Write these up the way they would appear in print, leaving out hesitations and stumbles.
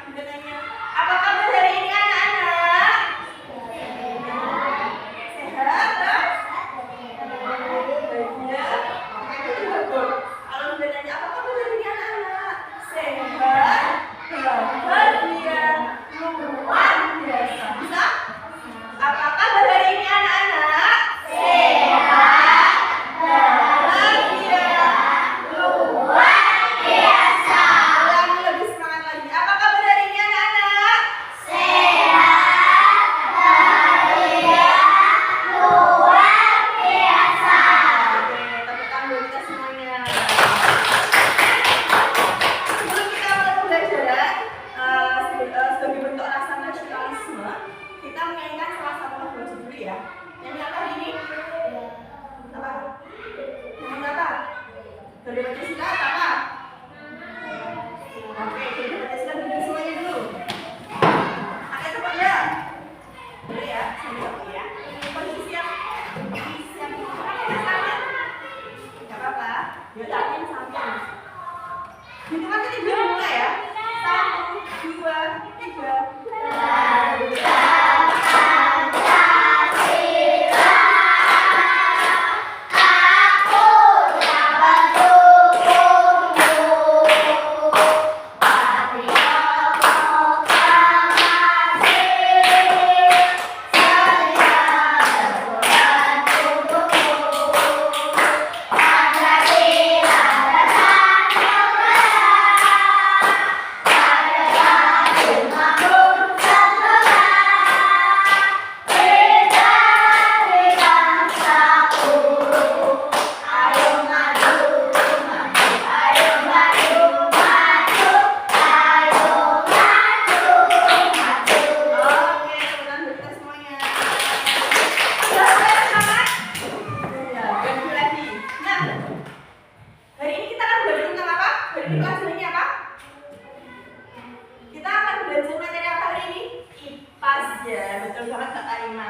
Bunda tanya, apa kabar hari ini anak-anak? Sehat? Bahagia? Kalau Bunda tanya, apa kabar hari ini anak-anak? Sehat? Bahagia? Luar biasa. Bisa? Apa kabar hari ini anak-anak? Sehat? Bahagia? Luar biasa. Ulangi lebih semangat lagi. Apa kabar hari ini anak-anak? Sehat, bahagia, luar biasa. Oke, tepuk tangan buat kita semuanya. Sebelum kita mulai pembelajaran, sebagai bentuk rasa nasionalisme, kita menyanyikan salah satu lagu dulu ya. Nyanyi apa hari ini? Apa? Nyanyi apa? Dari Pancasila atau apa? Oke, dari Pancasila duduk semuanya dulu. Agak cepat ya. Boleh ya, sambil aku ya. Posisi siap. Siap. Samping. Gak apa-apa. Yuk, tangan samping. Hitungan ketiga mulai ya. 1, 2, 3.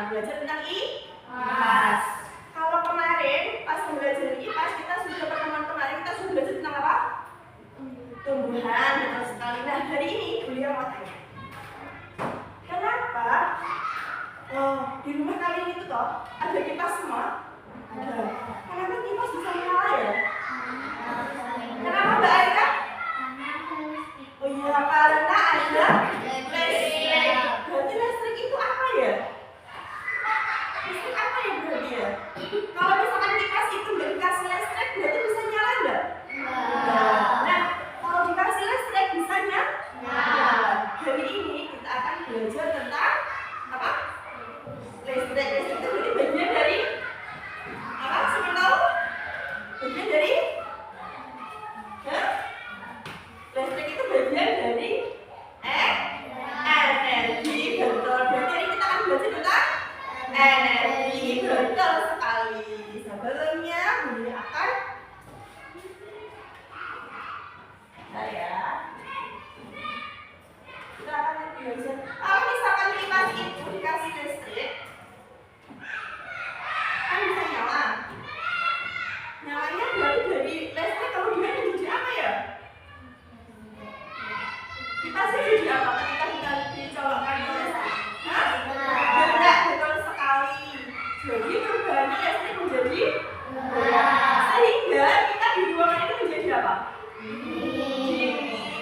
Belajar tentang IPAS. Kalau kemarin pas belajar IPAS kita sudah pertemuan kemarin kita sudah belajar tentang apa? Tumbuhan, betul sekali. Nah hari ini beliau mau tanya, kenapa di rumah kalian itu toh ada kipas semua? Ada. Kenapa kipas bisa menyala ya? Kenapa Mbak Aika? Oh iya, karena ada listrik. Berarti listrik itu apa ya? Listrik apa ya berarti ya? Kalau misalkan kipas itu nggak dikasih listrik, berarti bisa nyala nggak? Nah, kalau dikasih listrik bisa nyala. Hari ini kita akan belajar tentang apa? Listrik. Listrik itu berarti bagian dari apa? Siapa tahu? Bagian dari? Listrik itu bagian dari energi, betul. Berarti hari kita akan belajar tentang energi, betul sekali. Sebelumnya Bunda akan kita akan belajar. Kalau misalkan kipas itu dikasih listrik, kan bisa nyala. Nyalanya berarti dari listrik kemudian menjadi apa ya? Kipas itu jadi apa ketika kita dicolokkan ke listrik? Benar, betul sekali. Jadi perubahannya listrik menjadi sehingga kita di ruangan itu menjadi apa? Dingin,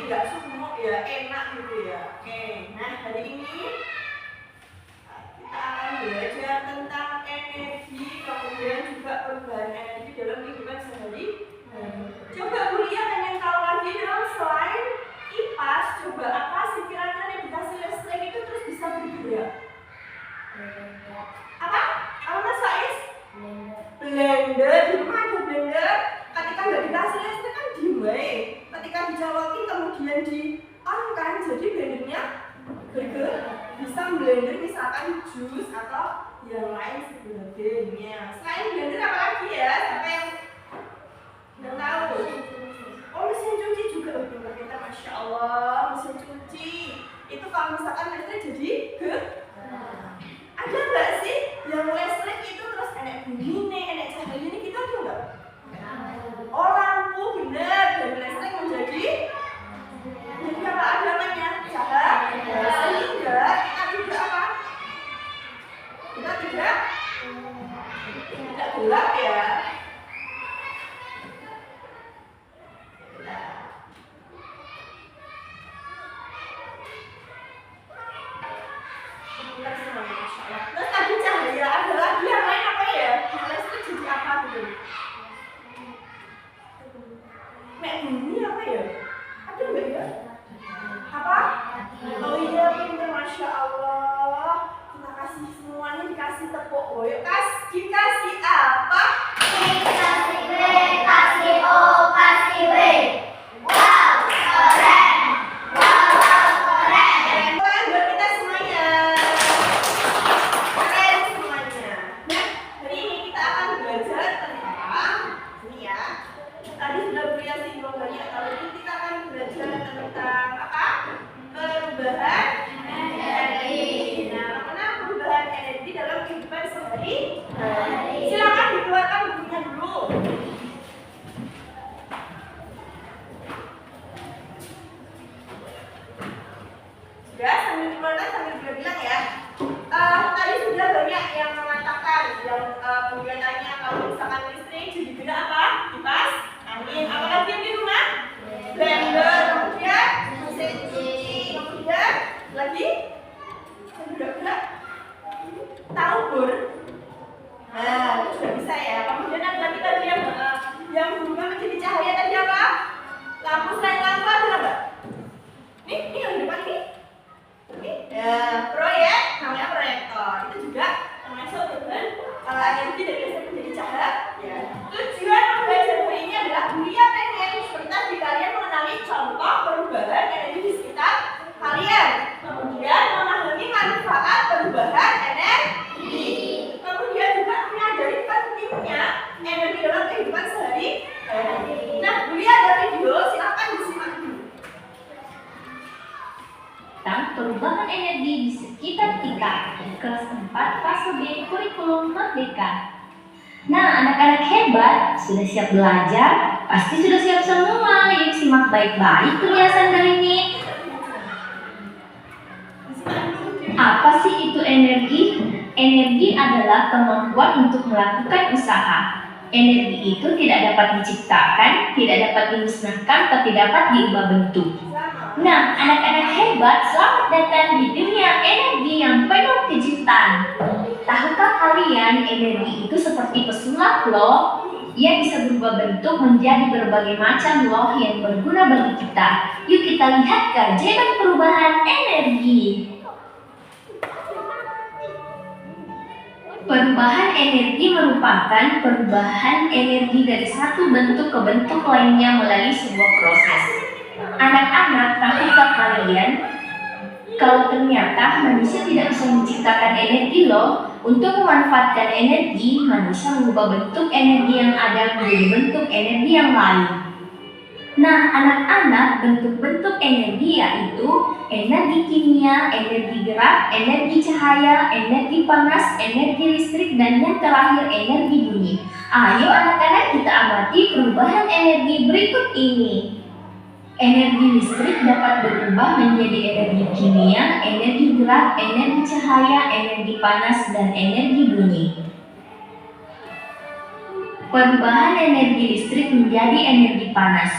nggak sumuk ya, enak gitu ya. Oke, nah hari ini kita akan belajar tentang energi, kemudian juga perubahan energi dalam kehidupan sehari-hari. Coba Bulia pengen tahu lagi dong, selain kipas, coba apa sih kira-kira yang dikasih listrik itu terus bisa bergerak? Apa? Apa Mas Faiz? Blender. Di rumah ada blender. Ketika nggak dikasih listrik kan diem wae. Ketika dicolokin kemudian di on kan, jadi blendernya bergerak. Bisa blender misalkan jus atau yang lain sebagainya. Selain blender apa lagi ya? Siapa yang nggak tahu? Oh, mesin cuci juga. Kita Masya Allah, mesin cuci itu kalau misalkan listrik jadi ada nggak sih yang listrik itu terus enek bunyi, enek cahaya ini kita ada nggak? Oh, lampu, bener. Dari listrik menjadi apa? Ada namanya cahaya. perubahan energi. Nah, mana perubahan energi dalam kehidupan sehari-hari? Silakan dikeluarkan bukunya dulu. Sudah, sambil dikeluarkan sambil bilang ya. Tadi sudah banyak yang mengatakan yang kegiatannya kalau misalkan listrik jadi beda apa? Kipas angin. Apalagi yang di rumah? Blender, kemudian mesin cuci, kemudian lagi berat-berat tahu bur. Nah, itu sudah bisa ya. Kemudian ada lagi tadi yang berubah menjadi cahaya tadi apa? Lampu. Selain lampu ada apa? Ini yang di depan ini. Ini proyek, namanya proyektor. Itu juga termasuk dengan energi dari listrik menjadi cahaya. Ya. Tujuan pembelajaran hari ini adalah Bulia pengen seperti tadi kalian mengenali contoh perubahan energi di sekitar kalian. Kemudian memahami manfaat perubahan energi. Kemudian juga menyadari pentingnya energi dalam kehidupan sehari-hari. Nah, Bulia ada video, silakan disimak dulu. Perubahan energi di sekitar kita, kelas 4 fase B kurikulum Merdeka. Nah, anak-anak hebat, sudah siap belajar? Pasti sudah siap semua. Yuk simak baik-baik penjelasan kali ini. Apa sih itu energi? Energi adalah kemampuan untuk melakukan usaha. Energi itu tidak dapat diciptakan, tidak dapat dimusnahkan, atau tidak dapat diubah bentuk. Nah, anak-anak hebat, selamat datang di dunia energi yang penuh kejutan. Tahukah kalian energi itu seperti pesulap loh? Ia bisa berubah bentuk menjadi berbagai macam loh yang berguna bagi kita. Yuk kita lihat keajaiban perubahan energi. Perubahan energi merupakan perubahan energi dari satu bentuk ke bentuk lainnya melalui sebuah proses. Anak-anak, tahukah kalian kalau ternyata manusia tidak bisa menciptakan energi loh? Untuk memanfaatkan energi, manusia mengubah bentuk energi yang ada menjadi bentuk energi yang lain. Nah, anak-anak, bentuk-bentuk energi yaitu energi kimia, energi gerak, energi cahaya, energi panas, energi listrik, dan yang terakhir energi bunyi. Ayo anak-anak kita amati perubahan energi berikut ini. Energi listrik dapat berubah menjadi energi kimia, energi gerak, energi cahaya, energi panas, dan energi bunyi. Perubahan energi listrik menjadi energi panas.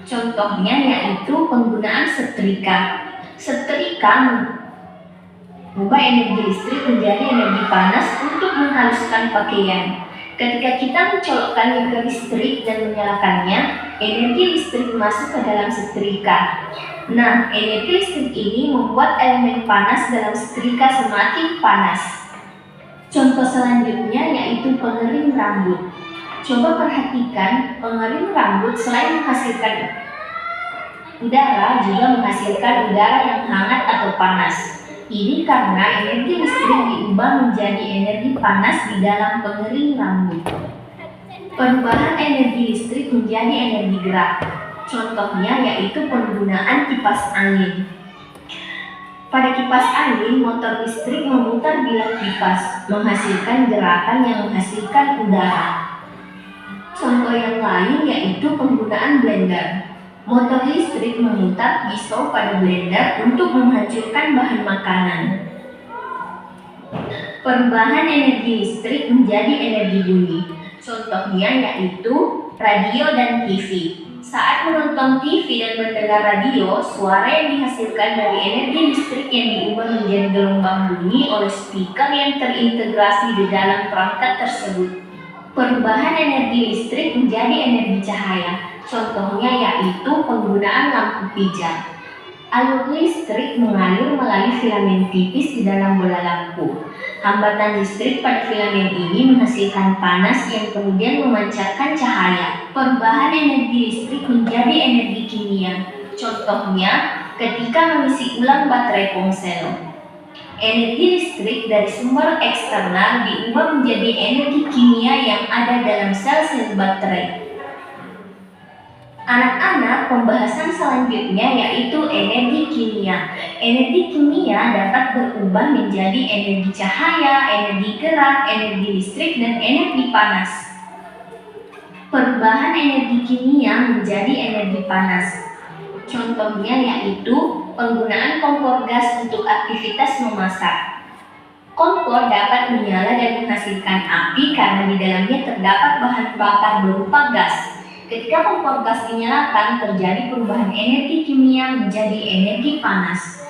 Contohnya yaitu penggunaan setrika. Setrika mengubah energi listrik menjadi energi panas untuk menghaluskan pakaian. Ketika kita mencolokkannya ke listrik dan menyalakannya, energi listrik masuk ke dalam setrika. Nah, energi listrik ini membuat elemen panas dalam setrika semakin panas. Contoh selanjutnya yaitu pengering rambut. Coba perhatikan, pengering rambut selain menghasilkan udara, juga menghasilkan udara yang hangat atau panas. Ini karena energi listrik diubah menjadi energi panas di dalam pengering rambut. Perubahan energi listrik menjadi energi gerak. Contohnya yaitu penggunaan kipas angin. Pada kipas angin, motor listrik memutar bilah kipas, menghasilkan gerakan yang menghasilkan udara. Contoh yang lain yaitu penggunaan blender. Motor listrik memutar pisau pada blender untuk menghancurkan bahan makanan. Perubahan energi listrik menjadi energi bunyi. Contohnya yaitu radio dan TV. Saat menonton TV dan mendengar radio, suara yang dihasilkan dari energi listrik yang diubah menjadi gelombang bunyi oleh speaker yang terintegrasi di dalam perangkat tersebut. Perubahan energi listrik menjadi energi cahaya. Contohnya yaitu penggunaan lampu pijar. Alur listrik mengalir melalui filamen tipis di dalam bola lampu. Hambatan listrik pada filamen ini menghasilkan panas yang kemudian memancarkan cahaya. Perubahan energi listrik menjadi energi kimia. Contohnya ketika mengisi ulang baterai ponsel. Energi listrik dari sumber eksternal diubah menjadi energi kimia yang ada dalam sel-sel baterai. Anak-anak, pembahasan selanjutnya yaitu energi kimia. Energi kimia dapat berubah menjadi energi cahaya, energi gerak, energi listrik, dan energi panas. Perubahan energi kimia menjadi energi panas. Contohnya yaitu penggunaan kompor gas untuk aktivitas memasak. Kompor dapat menyala dan menghasilkan api karena di dalamnya terdapat bahan bakar berupa gas. Ketika kompor gas dinyalakan, terjadi perubahan energi kimia menjadi energi panas.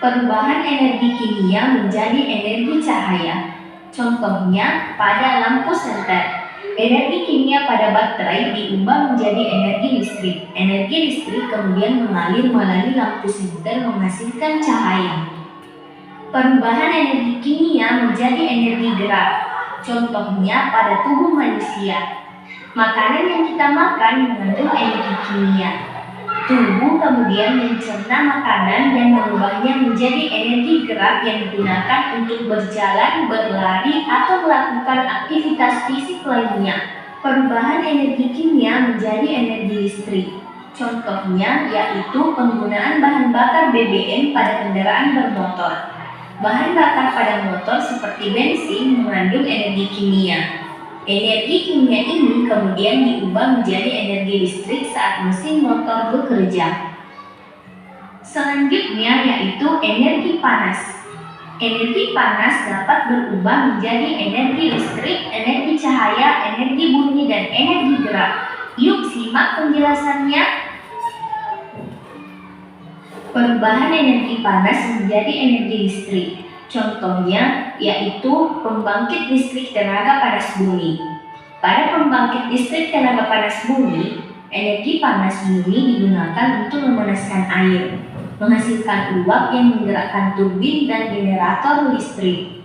Perubahan energi kimia menjadi energi cahaya. Contohnya pada lampu senter. Energi kimia pada baterai diubah menjadi energi listrik. Energi listrik kemudian mengalir melalui lampu senter menghasilkan cahaya. Perubahan energi kimia menjadi energi gerak. Contohnya pada tubuh manusia. Makanan yang kita makan mengandung energi kimia. Tubuh kemudian mencerna makanan dan mengubahnya menjadi energi gerak yang digunakan untuk berjalan, berlari, atau melakukan aktivitas fisik lainnya. Perubahan energi kimia menjadi energi listrik. Contohnya yaitu penggunaan bahan bakar BBM pada kendaraan bermotor. Bahan bakar pada motor seperti bensin mengandung energi kimia. Energi kimia ini kemudian diubah menjadi energi listrik saat mesin motor bekerja. Selanjutnya yaitu energi panas. Energi panas dapat berubah menjadi energi listrik, energi cahaya, energi bunyi, dan energi gerak. Yuk simak penjelasannya. Perubahan energi panas menjadi energi listrik. Contohnya yaitu pembangkit listrik tenaga panas bumi. Pada pembangkit listrik tenaga panas bumi, energi panas bumi digunakan untuk memanaskan air, menghasilkan uap yang menggerakkan turbin dan generator listrik.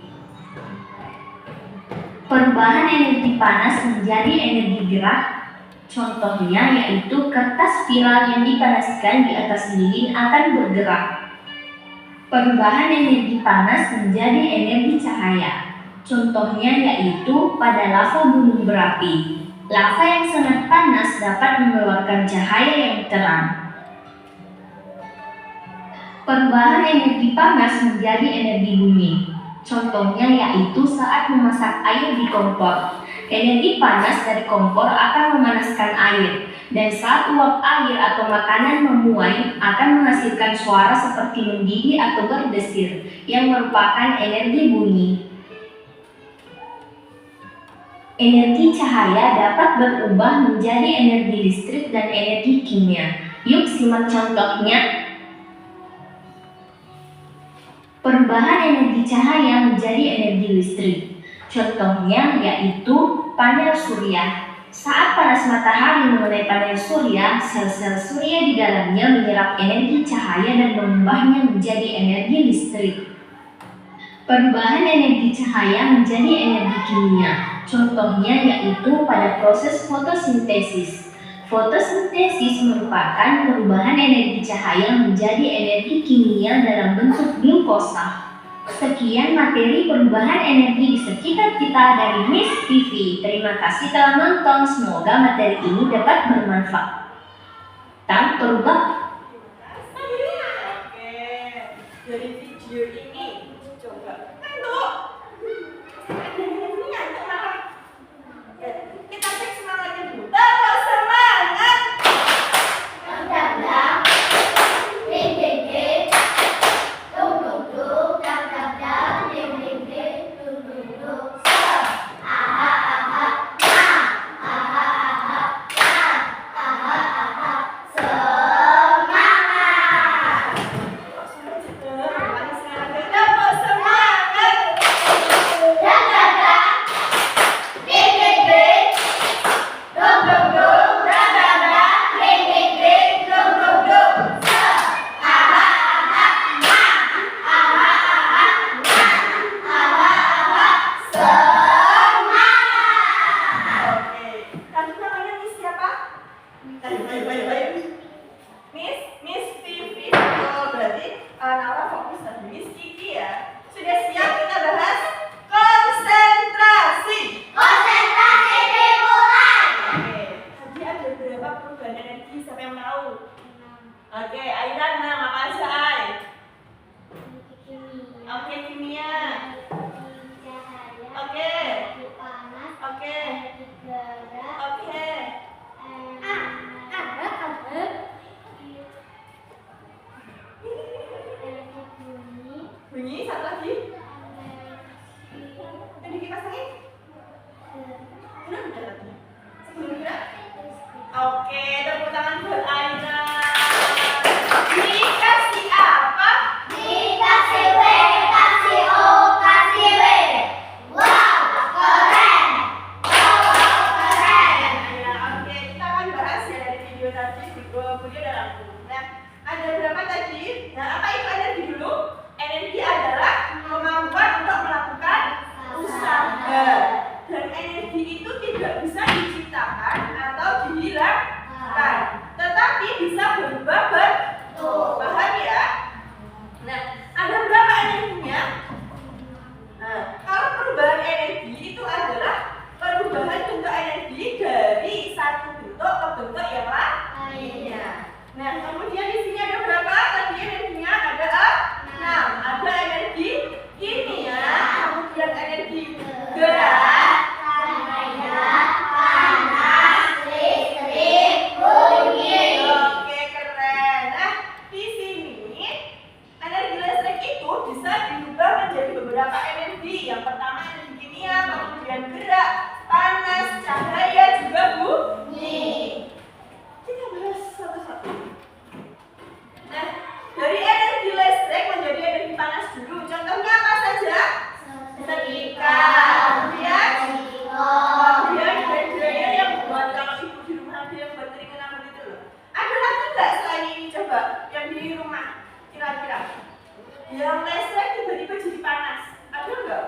Perubahan energi panas menjadi energi gerak. Contohnya yaitu kertas spiral yang dipanaskan di atas lilin akan bergerak. Perubahan energi panas menjadi energi cahaya. Contohnya yaitu pada lava gunung berapi. Lava yang sangat panas dapat mengeluarkan cahaya yang terang. Perubahan energi panas menjadi energi bunyi. Contohnya yaitu saat memasak air di kompor. Energi panas dari kompor akan memanaskan air, dan saat uap air atau makanan memuai akan menghasilkan suara seperti mendidih atau berdesir, yang merupakan energi bunyi. Energi cahaya dapat berubah menjadi energi listrik dan energi kimia. Yuk simak contohnya. Perubahan energi cahaya menjadi energi listrik. Contohnya yaitu panel surya. Saat panas matahari mengenai panel surya, sel-sel surya di dalamnya menyerap energi cahaya dan mengubahnya menjadi energi listrik. Perubahan energi cahaya menjadi energi kimia. Contohnya yaitu pada proses fotosintesis. Fotosintesis merupakan perubahan energi cahaya menjadi energi kimia dalam bentuk glukosa. Sekian materi perubahan energi di sekitar kita dari Miss TV. Terima kasih telah menonton. Semoga materi ini dapat bermanfaat. Tak berubah. Oke, dari video ini coba ngantuk. Ngantuk apa? Kita cek semangatnya dulu. Tambah semangat. Nah, apa aja, Ai? Oke, kimia. Oke. Oke. Oke. Bunyi, satu lagi. Ini kipas angin. Udah tadi. Sebelum gerak. Oke, tepuk tangan buat Aina. Dikasih apa? Dikasih W, kasih O, kasih W. Wow, keren. Wow, keren. Ya, oke, kita akan bahas ya dari video tadi. Video dalam nah, ada berapa tadi? Nah, apa itu energi dulu? Energi adalah kemampuan untuk melakukan usaha. Dan energi itu tidak bisa diciptakan atau dihilangkan, tetapi bisa berubah bentuk. Paham ya? Nah, ada berapa energinya? Nah, kalau perubahan energi itu adalah perubahan bentuk energi dari satu bentuk ke bentuk yang lainnya. Nah, kemudian di sini ada berapa? Tadi energinya ada 6. Ada energi kimia, kemudian energi gerak, Cahaya, panas, listrik, bunyi. Oke, keren. Nah, di sini energi listrik itu bisa diubah menjadi beberapa energi. Yang pertama energi kimia, kemudian gerak, panas, cahaya, juga bunyi. Kita bahas satu-satu. Nah, dari energi listrik menjadi energi panas dulu. Contohnya apa saja? Setrika, kemudian dryer yang buat kalau ibu di rumah ada yang buat keringetan begitu loh. Ada lagi nggak selain ini coba yang di rumah kira-kira? Yang listrik tiba-tiba jadi panas, ada nggak?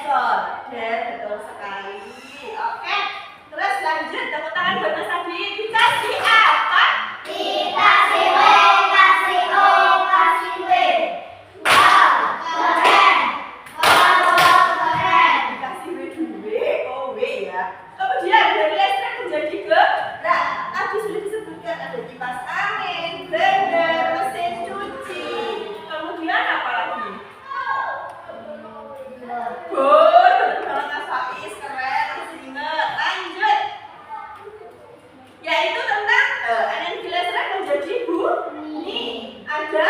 Solder, betul sekali. Oke, terus lanjut tepuk tangan buat Mas Adi. Dikasih apa? Dikasih W, kasih O, kasih W. Wow, keren. Wow, keren. Dikasih W, O, W ya. Kemudian dari listrik menjadi gerak. Tadi sudah disebutkan ada kipas angin, blender, mesin cuci. Kemudian apa lagi? Betul banget Mas Faiz, keren, masih ingat. Lanjut. Yaitu tentang energi listrik menjadi bunyi. Ada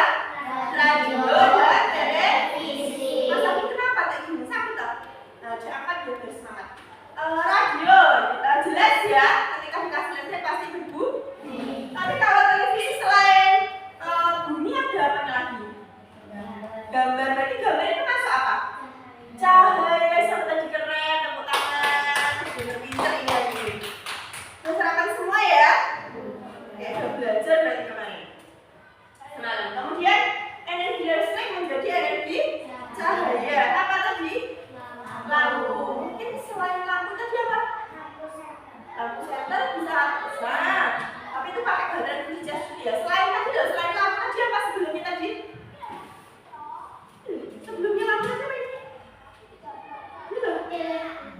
radio dan televisi. Mas Abi kenapa tak ingin sakit tak? Nah, diangkat biar semangat. Radio, jelas ya. Ketika dikasih listrik pasti berbunyi. Tapi kalau televisi selain bunyi ada apa lagi? Gambar. Berarti gambar itu masuk apa? Cahaya. Siapa tadi keren? Tepuk tangan. Pinter-pinter ini. Masyarakat semua ya. Oke, udah belajar berarti kemarin. Semalam. Kemudian energi listrik menjadi energi cahaya. Apa tadi? Lampu. Mungkin selain lampu tadi apa? Lampu senter bisa. Nah, tapi itu pakai baterai kerja ya. Selain tadi loh, selain lampu tadi apa sebelumnya tadi? Sebelumnya lampu tadi apa ini? Ini loh.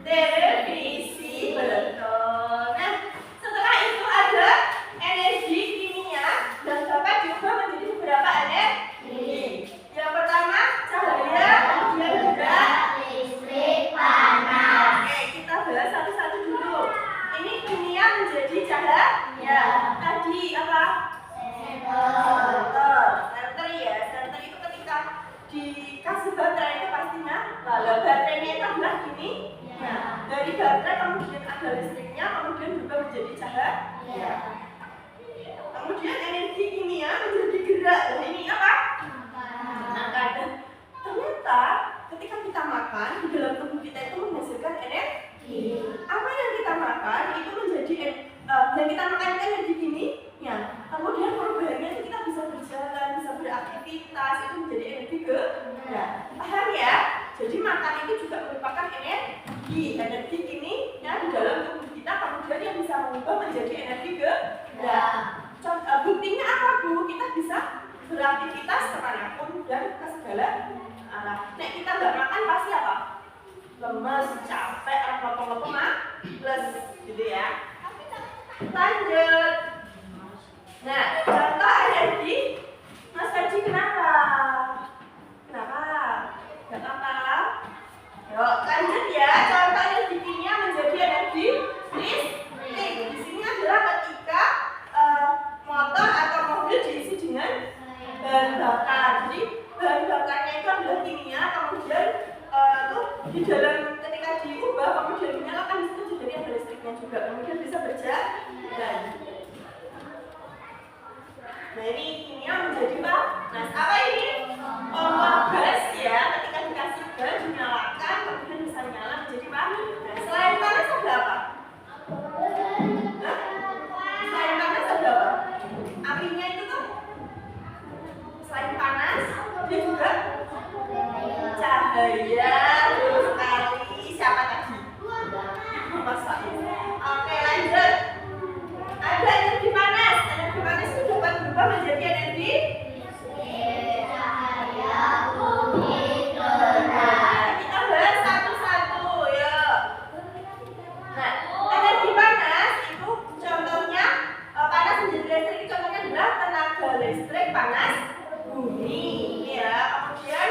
Televisi, betul. Nah, setelah itu ada energi kimia dan dapat diubah menjadi beberapa energi. Yang pertama cahaya, kemudian gerak, listrik, panas. Oke, kita bahas satu-satu dulu. Ini kimia menjadi cahaya. Tadi apa? Senter ya. Senter itu ketika dikasih baterai itu pastinya lalu baterainya itu adalah gini. Nah, dari baterai kemudian ada listriknya, kemudian berubah menjadi cahaya. Kemudian energi kimia menjadi gerak. Nah, ini apa? Makan. Ternyata ketika kita makan di dalam tubuh kita itu menghasilkan energi. Apa yang kita makan itu menjadi yang kita makan itu energi kimia. Kemudian perubahannya itu kita bisa berjalan, bisa beraktivitas, itu menjadi energi gerak. Paham ya? Jadi makan itu juga merupakan energi kimia di dalam tubuh kita, kemudian yang bisa mengubah menjadi energi gerak. Buktinya apa Bu? Kita bisa beraktivitas kemanapun dan ke segala arah. Nek kita nggak makan pasti apa? Lemes, capek, apa-apa plus gitu ya. Lanjut. Nah, contoh energi Mas Haji kenapa? Kenapa? Gak apa-apa. Yuk, lanjut ya. Contoh energi kimia menjadi energi listrik. Di sini adalah ketika motor atau mobil diisi dengan bahan bakar. Jadi bahan bakarnya itu adalah kimia, kemudian tuh di dalam ketika diubah kemudian dinyalakan di situ jadi ada listriknya juga, kemudian bisa berjalan. Nah ini kimia menjadi panas. Apa ini? Kompor gas ya. Ketika dikasih gas dinyalakan kemudian bisa nyala menjadi panas. Nah, selain panas ada apa? Hah? Selain panas ada apa? Apinya itu tuh selain panas dia juga cahaya. Terus sekali siapa tadi? Mas Faiz. Oke lanjut. Ada energi panas. Energi panas itu dapat berubah menjadi energi kita bahas satu-satu ya. Nah, energi panas itu contohnya panas menjadi listrik itu contohnya adalah tenaga listrik panas bumi ya. Kemudian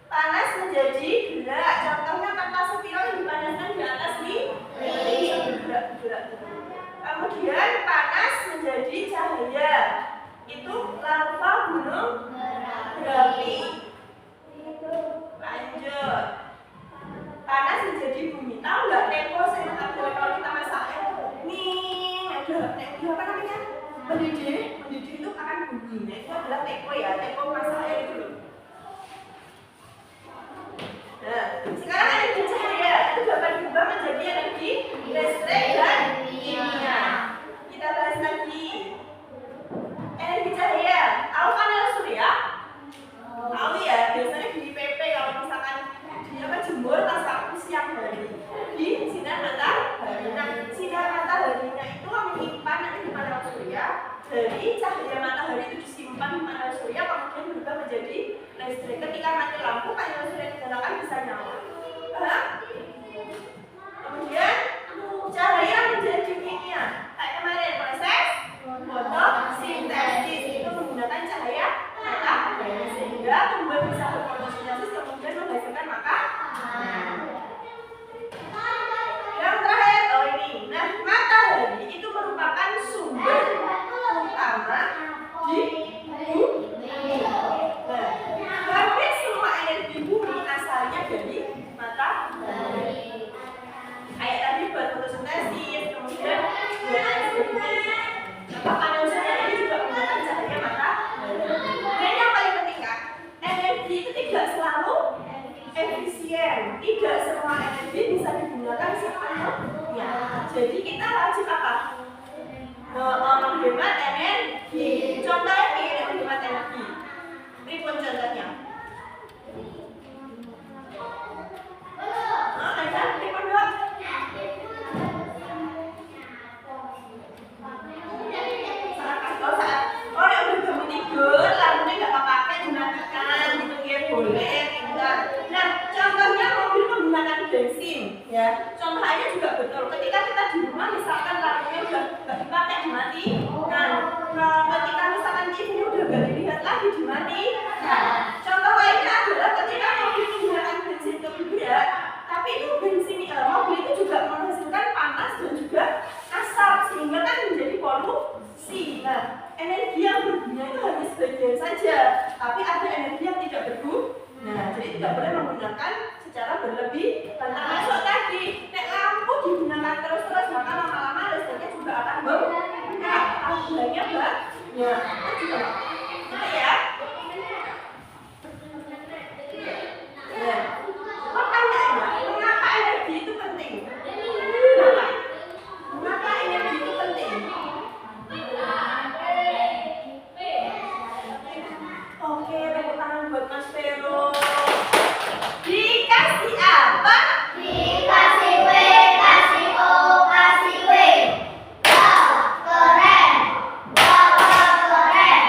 panas menjadi gerak. Contohnya kertas spiral yang dipanaskan di atas gerak. Kemudian panas menjadi cahaya. Itu lava gunung berapi. Lanjut. Panas menjadi bumi. Tahu nggak tempo saya kalau kita masak nih ada tempo apa namanya? Mendidih itu akan bumi. Nah, itu adalah tempo ya, tempo masak air itu loh. Nah, sekarang energi cahaya itu dapat diubah menjadi energi listrik dan kimia. Kita bahas lagi. Energi cahaya, tahu panel surya? Tahu ya, biasanya di PP kalau misalkan dia jemur pas waktu siang hari di sinar matahari. Nah, sinar mataharinya itu menyimpan nanti di panel surya. Dari cahaya matahari itu disimpan di panel surya kemudian berubah menjadi listrik. Ketika mati lampu panel surya dinyalakan bisa nyala. Kemudian cahaya menjadi kimia. Kayak kemarin proses fotosintesis itu menggunakan cahaya matahari sehingga tumbuhan bisa berfotosintesis kemudian menghasilkan makanan. Yang terakhir ini. Nah, matahari itu merupakan sumber utama di bumi. Nah, hampir semua energi bumi asalnya dari matahari. Kayak tadi buat fotosintesis, kemudian buat air sebagainya. Panel surya ini juga menggunakan cahaya matahari. Dan yang paling penting kan, energi itu tidak selalu efisien. Tidak semua energi bisa digunakan sepenuhnya. Jadi kita wajib apa? Menghemat energi. Contohnya ini menghemat energi. Ini pun contohnya. Ada tipe dua. Orang udah kamu tidur, lampunya nggak pakai dimatikan, gitu ya boleh, enggak. Nah, contohnya mobil menggunakan bensin, ya. Contohnya juga betul. Ketika kita di rumah, misalkan lampunya udah nggak dipakai dimatikan. Ketika misalkan TV udah nggak dilihat lagi dimatikan. Contoh lainnya adalah ketika mobil menggunakan bensin kedua, tapi itu bensin mobil itu juga menghasilkan panas dan juga asap sehingga kan menjadi polusi. Nah, energi yang berguna itu hanya sebagian saja, tapi ada energi yang tidak berguna. Nah, jadi tidak boleh menggunakan secara berlebih. Termasuk tadi, nek lampu digunakan terus-terus maka lama-lama listriknya juga akan bengkak. Harganya banyak. Itu juga nah, ya. Nah, pertanyaannya, mengapa energi itu penting? Mengapa energi itu penting? Oke, tepuk tangan buat Mas Vero. Dikasih apa? Dikasih W, kasih O, kasih W. Wow, keren. Wow, keren.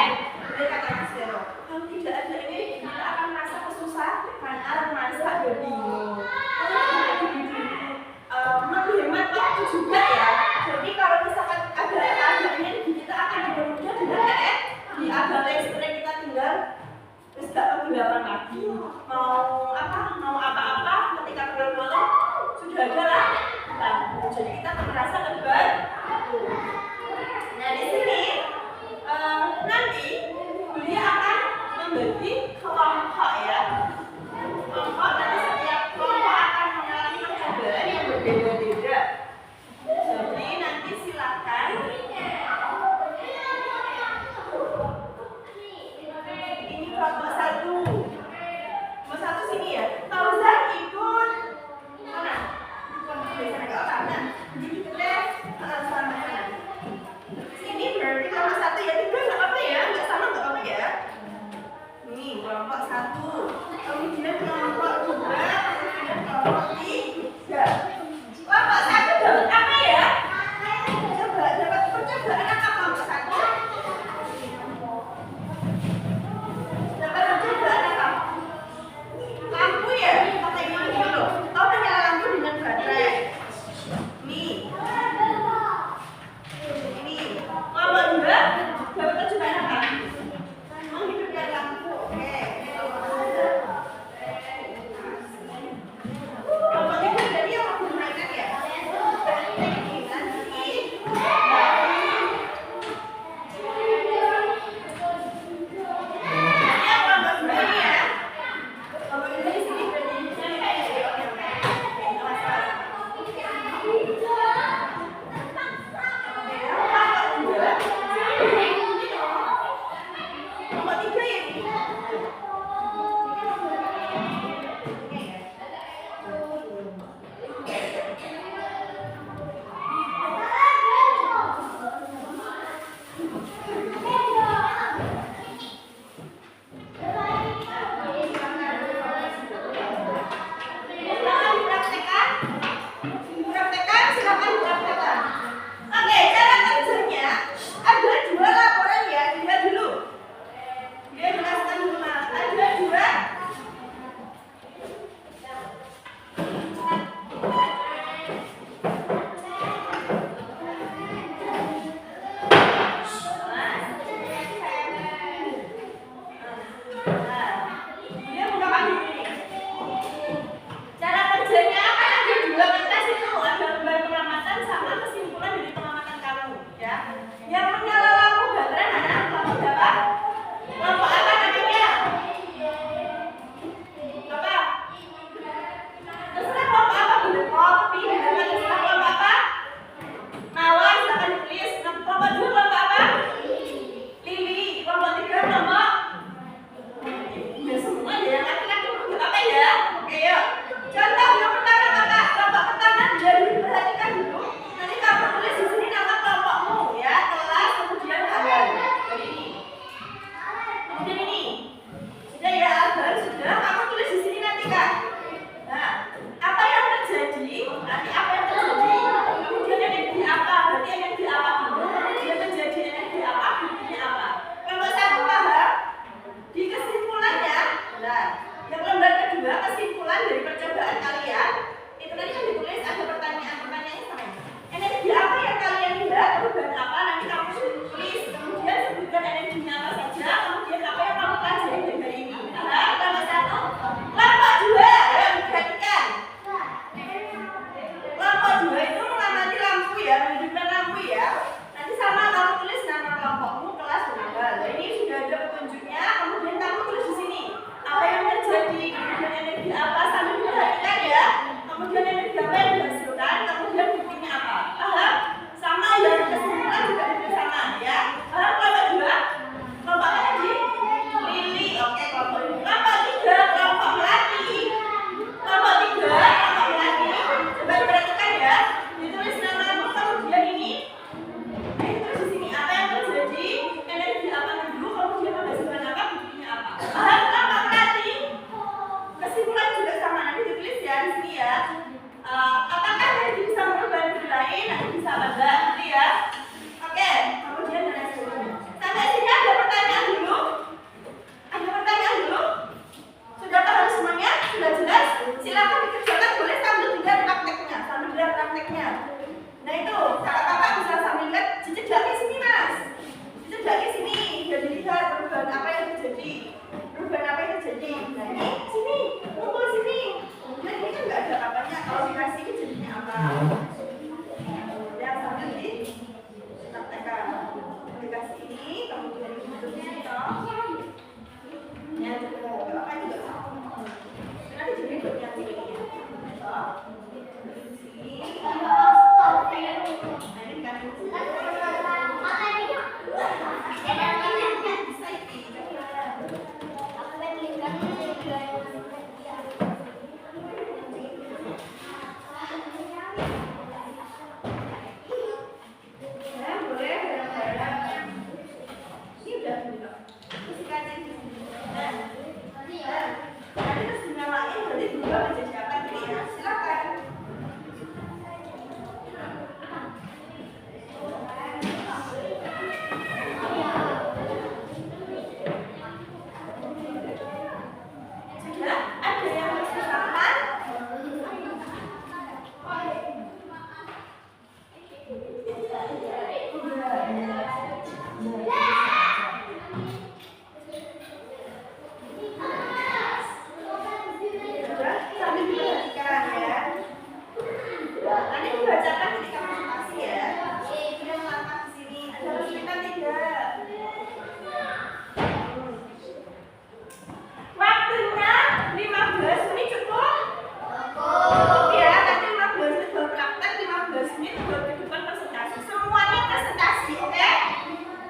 buat ke depan presentasi. Semuanya presentasi, oke?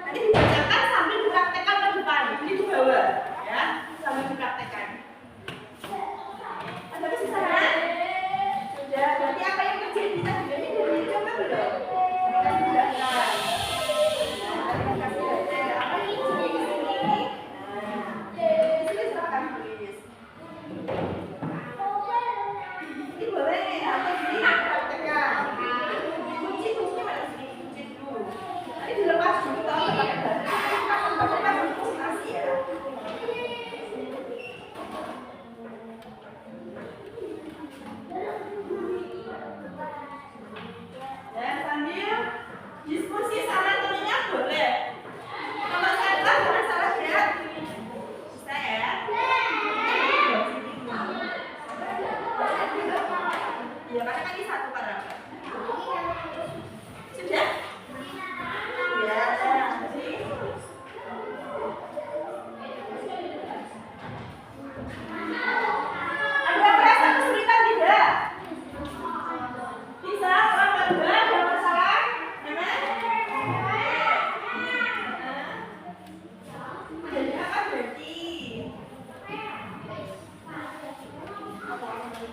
Nanti dibacakan sambil dipraktekkan ke depan. Ini di bawah, ya, sambil dipraktekkan. Ada di sana? Sudah. Berarti apa yang kerja kita juga ini udah dicoba belum? Kita sudah kan. Kasih data. Apa ini? Di sini. Di sini silakan tulis. Ini boleh atau ini praktekkan. Kunci mana sih? Kunci dulu. Nanti dilepas dulu kalau nggak pakai baterai. Pasang presentasi ya. Dan sambil diskusi sama temennya boleh. Kalau salah jangan salah ya. Bisa ya. Iya, karena kan ini satu paragraf. Sudah? Ya, ada yang merasa kesulitan tidak? Bisa, kalau enggak ada masalah. Jadi apa berarti? Kalau ini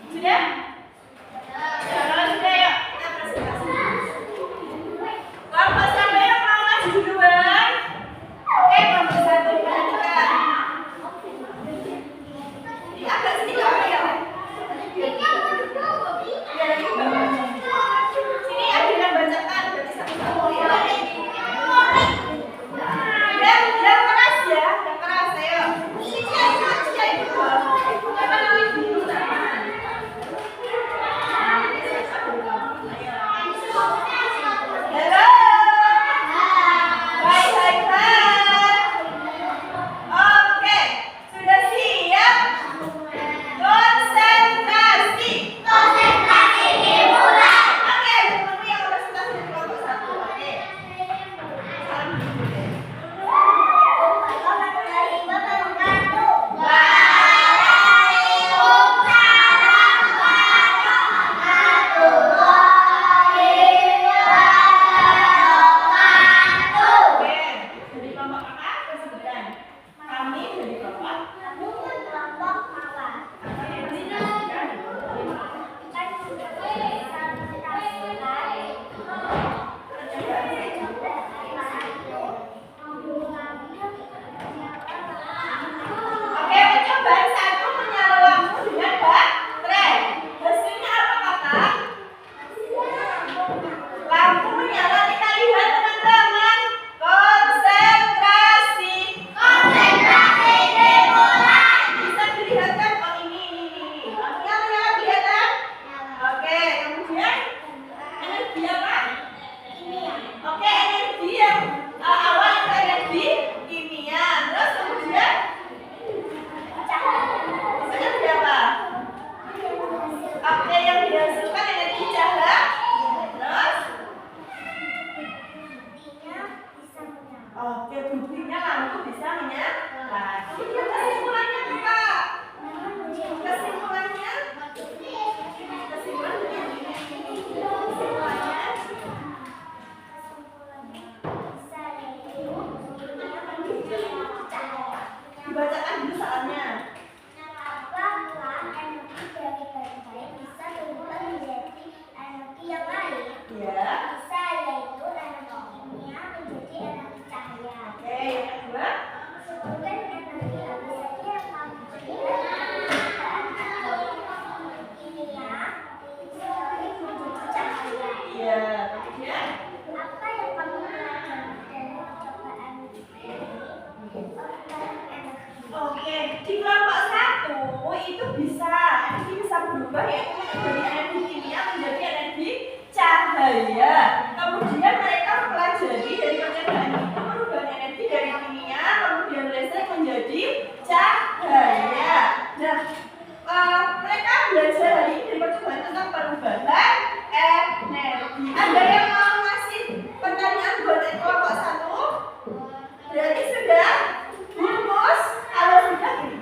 sudah? Kalau sudah yuk kita presentasi. Kelompok siapa yang mau maju duluan? Oke, kelompok 1 dilanjutkan. Ini agak sedikit apa ya? Ya, lagi ke bawah. Sini ada yang bacakan, berarti satu-satu ya. Yang keras ya, yang keras ayo. Apa namanya dulu sama? Halo. Hai hai hai. Oke, sudah siap? berubah yaitu dari energi kimia menjadi energi cahaya. Kemudian mereka mempelajari dari percobaan itu perubahan energi dari kimia kemudian listrik menjadi cahaya. Nah, mereka belajar hari ini dari percobaan tentang perubahan energi. Ada yang mau ngasih pertanyaan buat kelompok 1? Berarti sudah rumus. Kalau sudah gini,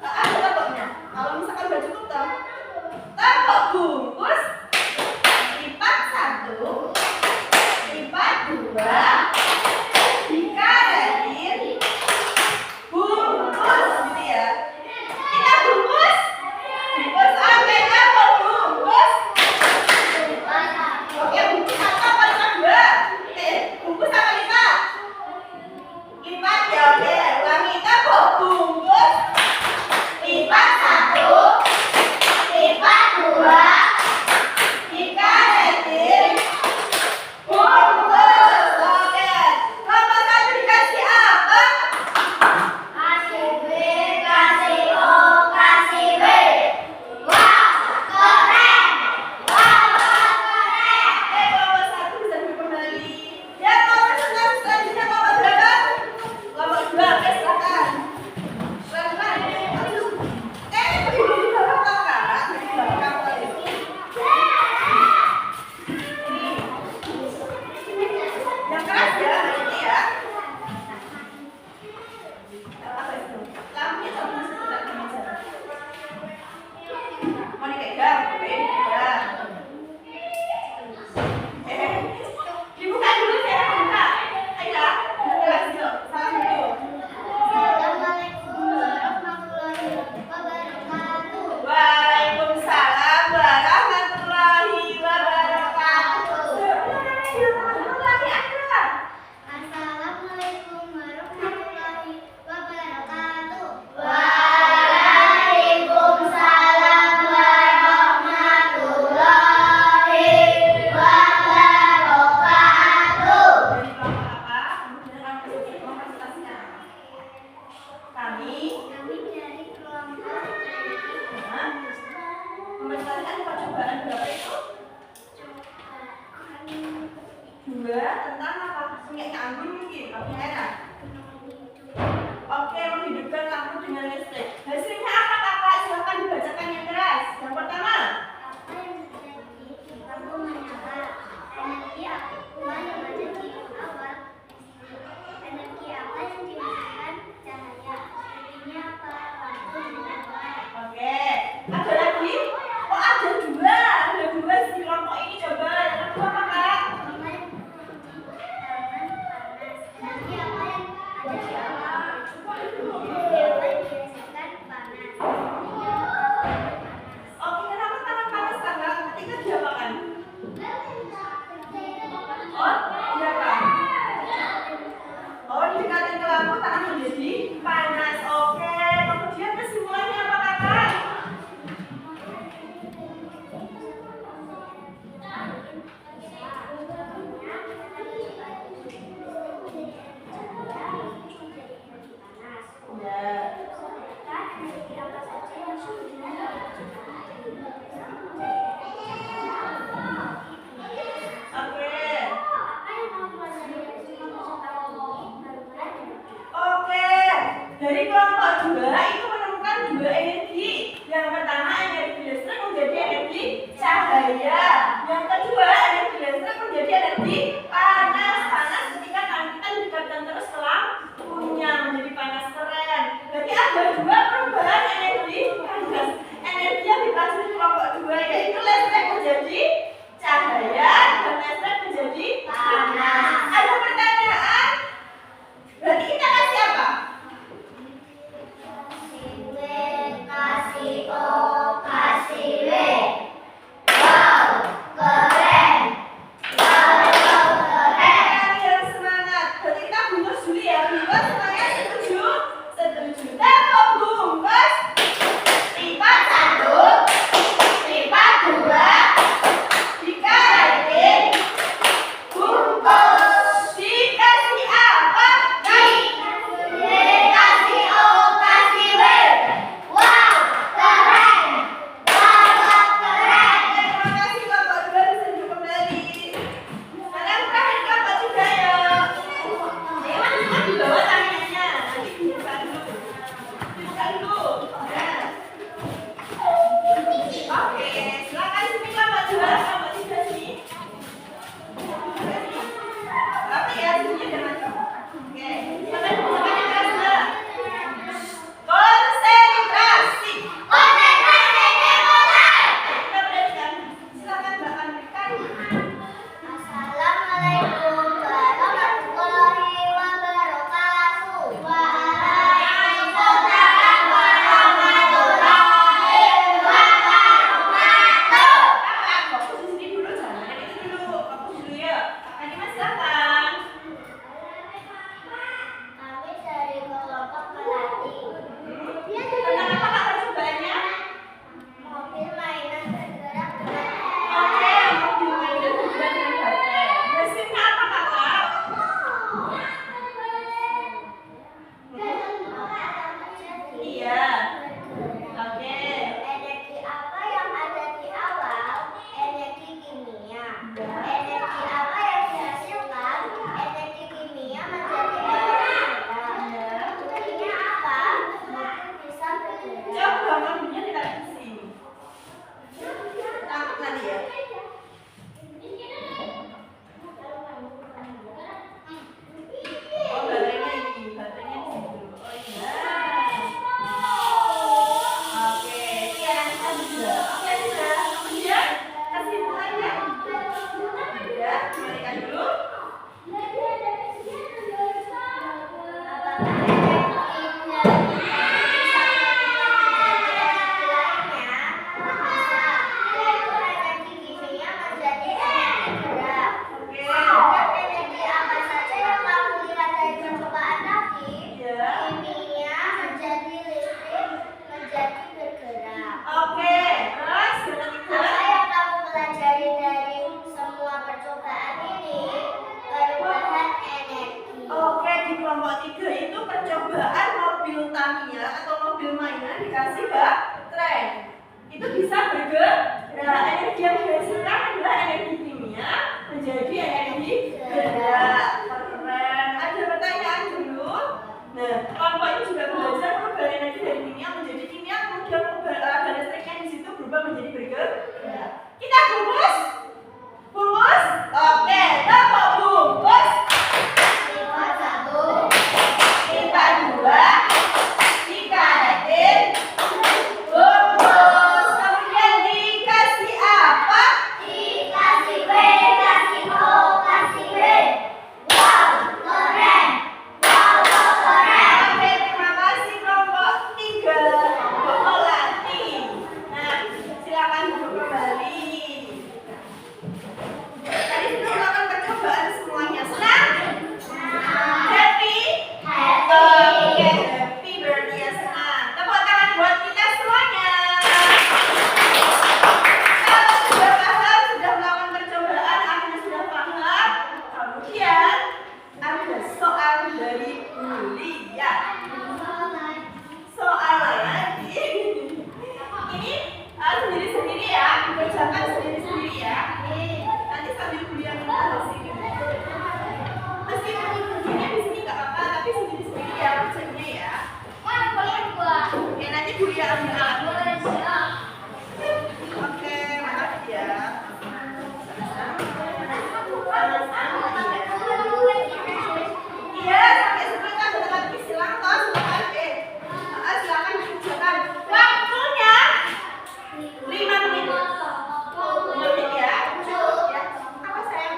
ada kelompoknya. Kalau misalkan udah cukup toh, kelompok bungkus lipat 1, lipat 2, dikaliin bungkus gitu ya. Kita bungkus, oke, kelompok bungkus. Oke, bungkus apa lipat 2? Bungkus apa lipat? Lipat ya, oke. Ulangi, kelompok bungkus lipat 1, lipat 2, dikaliin bungkus. Oke, kelompok 1 dikasih apa? Kasih B, kasih O, kasih B. Wah, keren. Wah, keren. Kelompok 1 bisa duduk kembali. Ya, kelompok selanjutnya kelompok berapa? Kelompok 2, oke silakan. Selanjutnya, berdiri di belakang kakak. Berdiri di belakang kakak. Yang keras ya, ini ya. Apa itu? Lampunya sama sebentar aja. Mau dipegang, pegang. Dibuka dulu ya, buka. Ayo, jelas yuk. Salam dulu. Assalamualaikum warahmatullahi wabarakatuh. Waalaikumsalam warahmatullahi wabarakatuh. Lagi ada. Assalamualaikum warahmatullahi wabarakatuh. Waalaikumsalam warahmatullahi wabarakatuh. Dari kelompok apa? Kemudian kapasitasnya. Kami Kami dari kelompok memperlihatkan percobaan berapa itu? Dua tentang apa? Punya anggun mungkin, tapi enak. Oke, menghidupkan lampu dengan listrik. Hasilnya apa kakak? Silahkan dibacakan yang keras. Yang pertama, apa yang terjadi lampu menyala, energi apa yang ada di awal, energi apa yang dihasilkan cahaya, sepertinya apa lampu menyala. oke. Ada lagi? Oh ada dua. Ada dua di kelompok ini coba. Yang kedua apa kak? Apa yang terjadi tangan panas, energi apa yang ada di awal, energi apa yang dihasilkan panas, sepertinya apa lampu panas. Oke, kenapa tangan panas kakak? Ketika diapakan? Oh, diapakan? Oh, didekatin ke lampu tangan menjadi panas. Oke. Kemudian kesimpulannya apa kakak? Ya. Oke. Dari kelompok 2 itu menemukan dua energi. Yang pertama energi listrik menjadi energi cahaya. Yang kedua energi listrik menjadi energi panas. Panas ketika kita didekatkan terus ke lampunya menjadi panas keren. Berarti ada dua perubahan energi panas. Energi yang dipelajari kelompok 2 yaitu listrik menjadi cahaya dan listrik menjadi panas. Ada pertanyaan? Berarti kita kasih apa? Kasih O, kasih W. Wow, keren. Wow, energi yang dihasilkan adalah energi kimia menjadi energi gerak. Keren. Ada pertanyaan dulu. Nah, kelompok ini juga belajar merubah energi dari kimia menjadi kimia, kemudian ada listriknya di situ berubah menjadi bergerak. Kita bungkus. Bungkus. Oke, tepuk bungkus. Kita dua. Kita hadir. Bungkus. Kemudian dikasih apa? Dikasih B, kasih O, kasih B. Wow, keren. Wow, keren. Oke, terima kasih kelompok 3. Kelompok latih. Nah, silakan duduk kembali. Tadi sudah melakukan percobaan semuanya. Senang? Happy? Oke, happy berarti ya senang. Tepuk tangan buat kita semuanya. Kalau sudah paham, sudah melakukan percobaan, akhirnya sudah paham. Kemudian ada soal dari kuliah. Soal lagi. Ini sendiri-sendiri ya, dikerjakan sendiri-sendiri ya. Nanti sambil kuliah kita hasilnya. Meskipun ibunya di sini nggak apa-apa, tapi sendiri-sendiri ya kerjanya ya. Oke, nanti kuliah ambil alatnya. Oke, makasih ya. Iya, sampai sebelum kan tetap silang toh, silakan deh. Silakan dikerjakan. Waktunya 5 menit. 5 menit ya. Cukup ya. Apa sayang?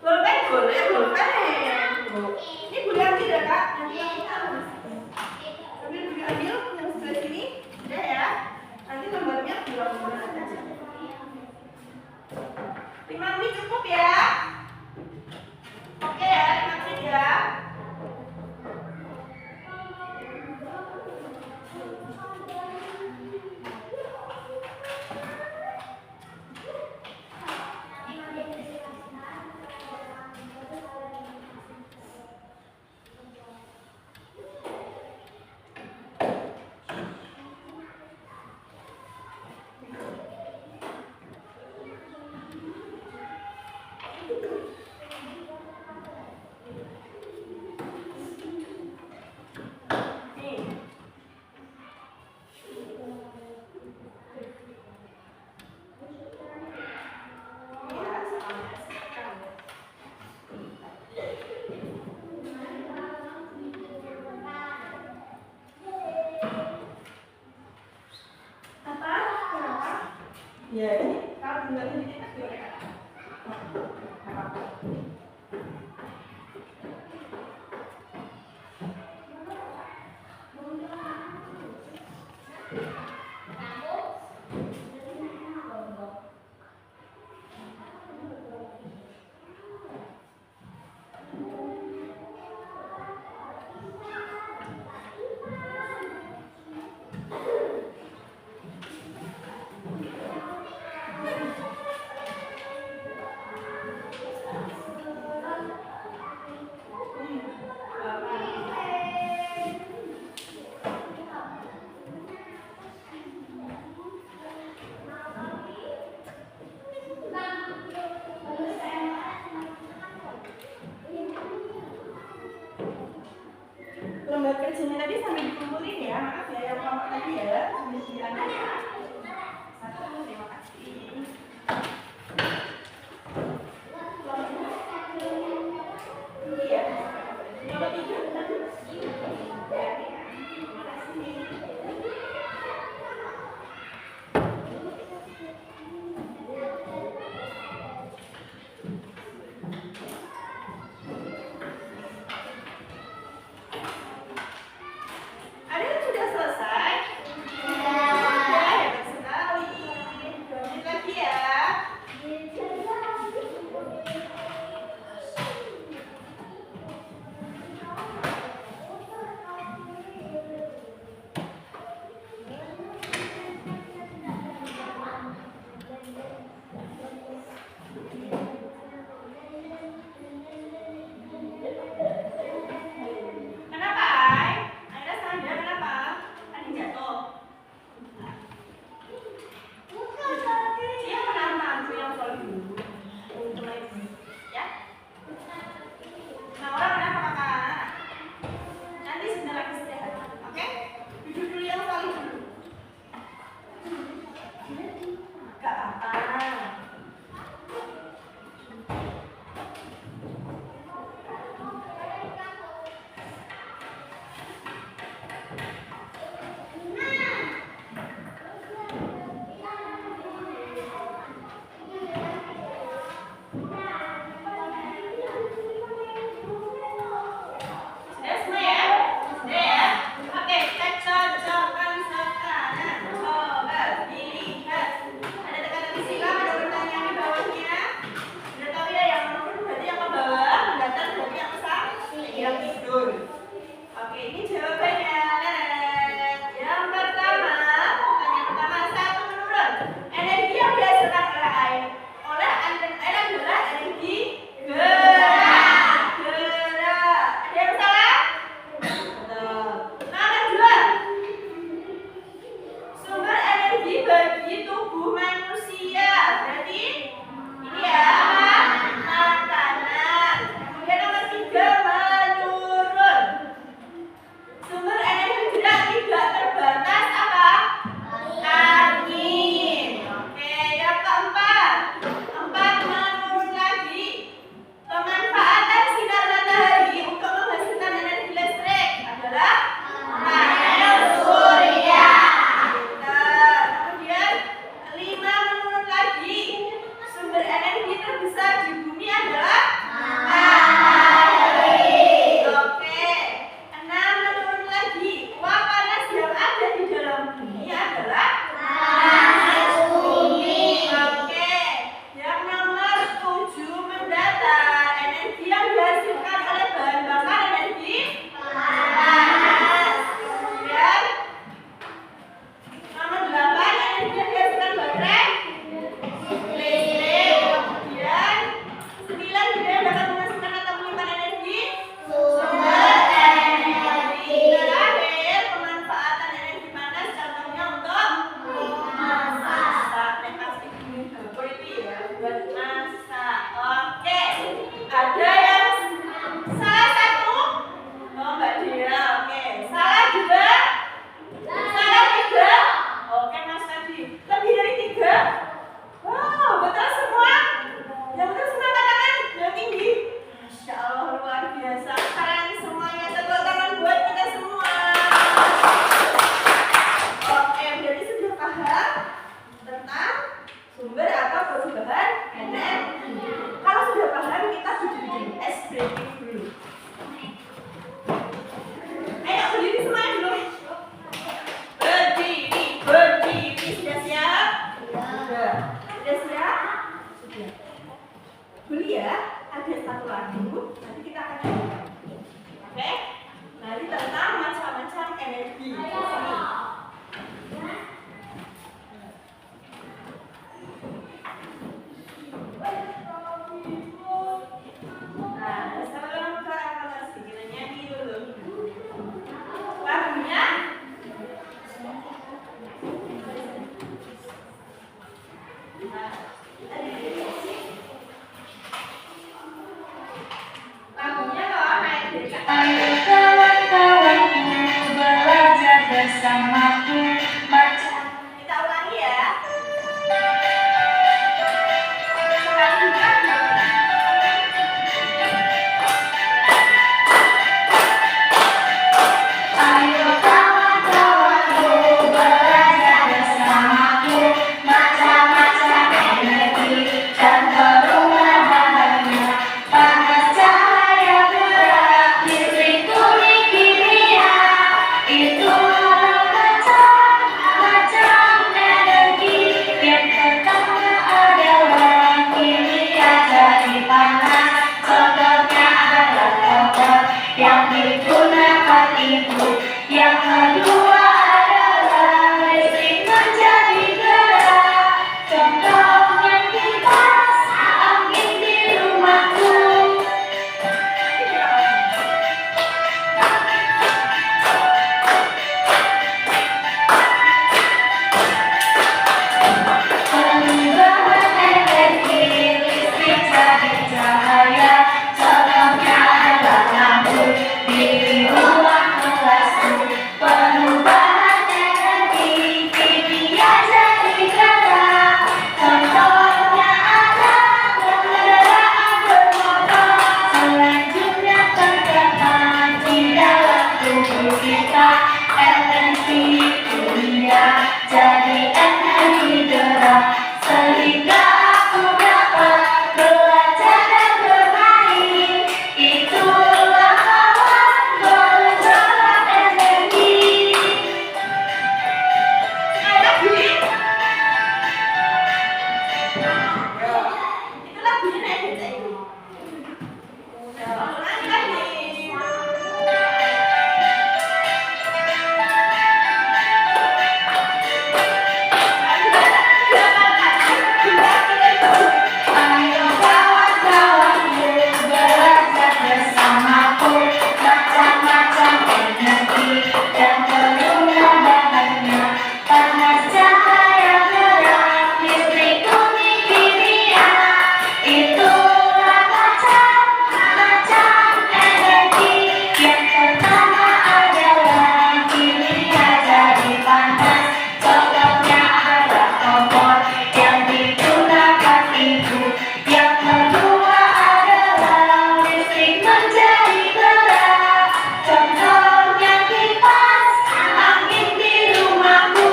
Boleh, boleh, boleh. Ini boleh ambil ya kak. Nanti kita ambil yang sebelah sini. Udah ya. Nanti nomornya bulan-bulan aja. 5 menit cukup ya. Oke ya, 5 menit ya. Nih. Ya, sama. Apa? Kenapa? Ya, ini kalau tinggal di sini kan boleh kan? Apa? Lembar kerjanya tadi sambil dikumpulin ya, maaf ya yang kelompok tadi ya, sambil dibilangin ya. Satu, terima kasih. Iya. Kelompok 3 tadi. Ya, ya. Terima kasih. Ada yang sudah selesai? Sudah ya. jadi energi gerak, sehingga aku dapat belajar dan bermain. Itulah kawan bergerak energi. Sekali lagi. Itu lagunya naik baca itu. Ulangi lagi. Ayo kawan-kawan belajar bersamaku, macam-macam energi dan berguna bahannya. Panas, cahaya, gerak, listrik, kuning, kimia. Itulah macam-macam energi. Yang pertama adalah kimia jadi panas. Contohnya adalah kompor yang digunakan ibu. Yang kedua adalah listrik menjadi gerak. Contohnya kipas angin di rumahku.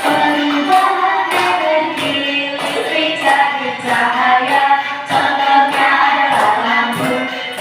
Perubahan energi listrik jadi cahaya. Contohnya adalah lampu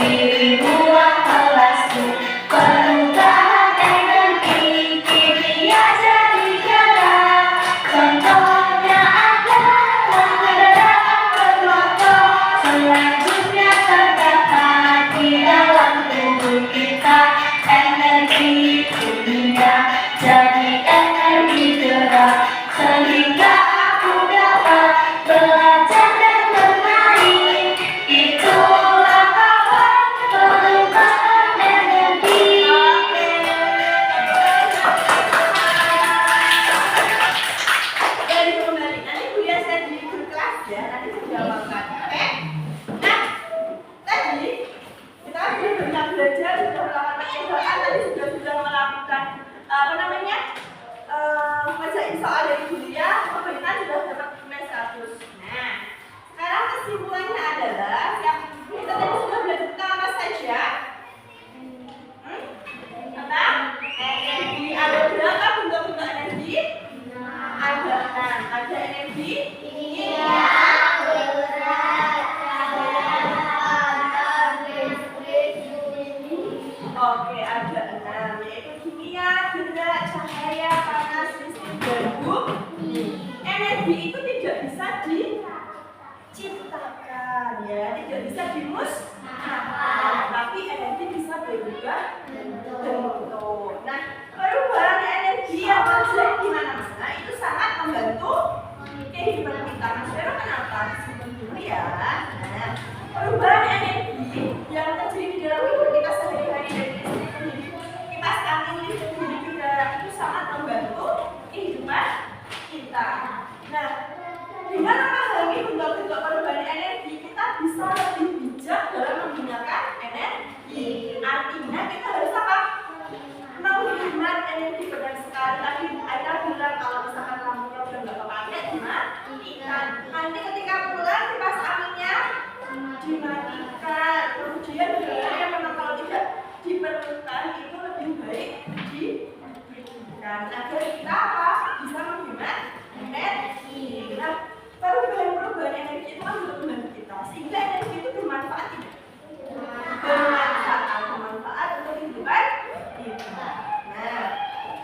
di ruang kelasku. Perubahan energi kimia jadi gerak. Contohnya adalah gerakan bermotor. Selanjutnya terdapat di dalam tubuh kita energi kimia jadi energi gerak, sehingga aku dapat belajar dan bermain. Itulah kawan perubahan energi. Dari kembali, nanti kuliah saya di grup kelas ya, nanti saya jawabkan. Oke? Nah, tadi kita kan sudah banyak belajar, sudah melakukan percobaan, tadi sudah melakukan apa namanya? Bacain soal dari kuliah, pemerintah sudah dapat nilai 100. Nah, sekarang kesimpulannya adalah yang kita tadi sudah belajar tentang apa saja? Tentang energi. Ada berapa bentuk-bentuk energi? Ada 6. Ada energi kimia, oke, ada 6, yaitu kimia, gerak, cahaya, panas, listrik, dan bumi. Energi itu tidak bisa diciptakan, ya, tidak bisa dimusnahkan, tapi energi bisa berubah bentuk. Nah, perubahan energi yang terjadi di mana-mana itu sangat membantu kehidupan kita. Mas Vero kenapa? Simpen dulu ya. Nah, perubahan energi yang terjadi di dalam hidup kita sehari-hari dari listrik menjadi kipas angin, listrik menjadi udara itu sangat membantu kehidupan kita. Nah, dengan memahami bentuk-bentuk perubahan energi, kita bisa lebih bijak dalam menggunakan energi. Artinya kita harus apa? Menghemat energi benar sekali. Tadi Aida bilang kalau misalkan lampunya udah nggak kepakai, dimatikan. Nanti ketika pulang kipas anginnya dimatikan. Kemudian udara yang memang kalau tidak diperlukan itu lebih baik dihidupkan agar kita apa? Bisa menghemat energi. Nah, perubahan energi itu kan untuk membantu kita sehingga energi itu bermanfaat tidak? Bermanfaat untuk kehidupan kita. Nah,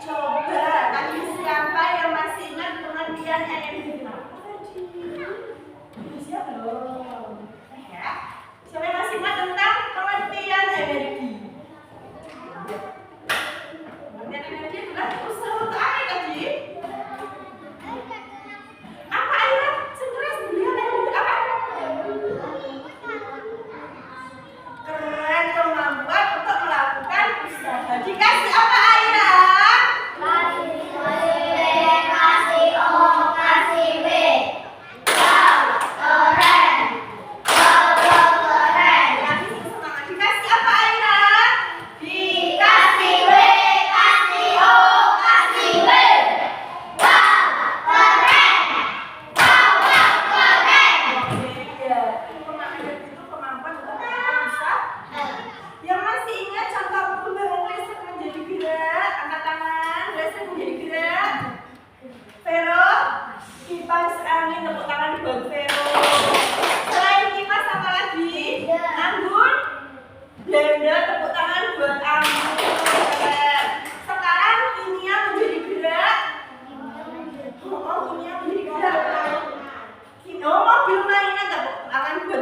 coba tadi siapa yang masih ingat pengertian energi? Siapa belum? Ya. Siapa yang masih ingat tentang pengertian energi? Pengertian energi adalah usaha untuk apa tadi?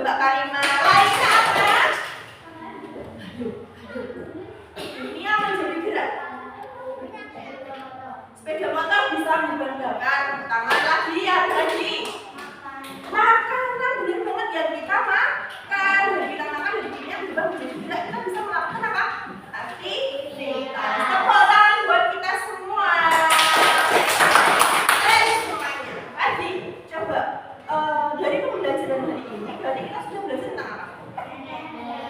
Mbak Karima. Lainnya apa? Kimia menjadi gerak. Sepeda motor bisa berbahan bakar. Tangan lagi, apa lagi? Makanan, benar banget yang kita makan. Dari kita makan, dari kimia berubah menjadi gerak. Kita bisa melakukan apa? Aktivitas. Tepuk tangan buat kita semua. Semuanya. Tadi coba dari pembelajaran hari ini, berarti kita sudah belajar tentang apa?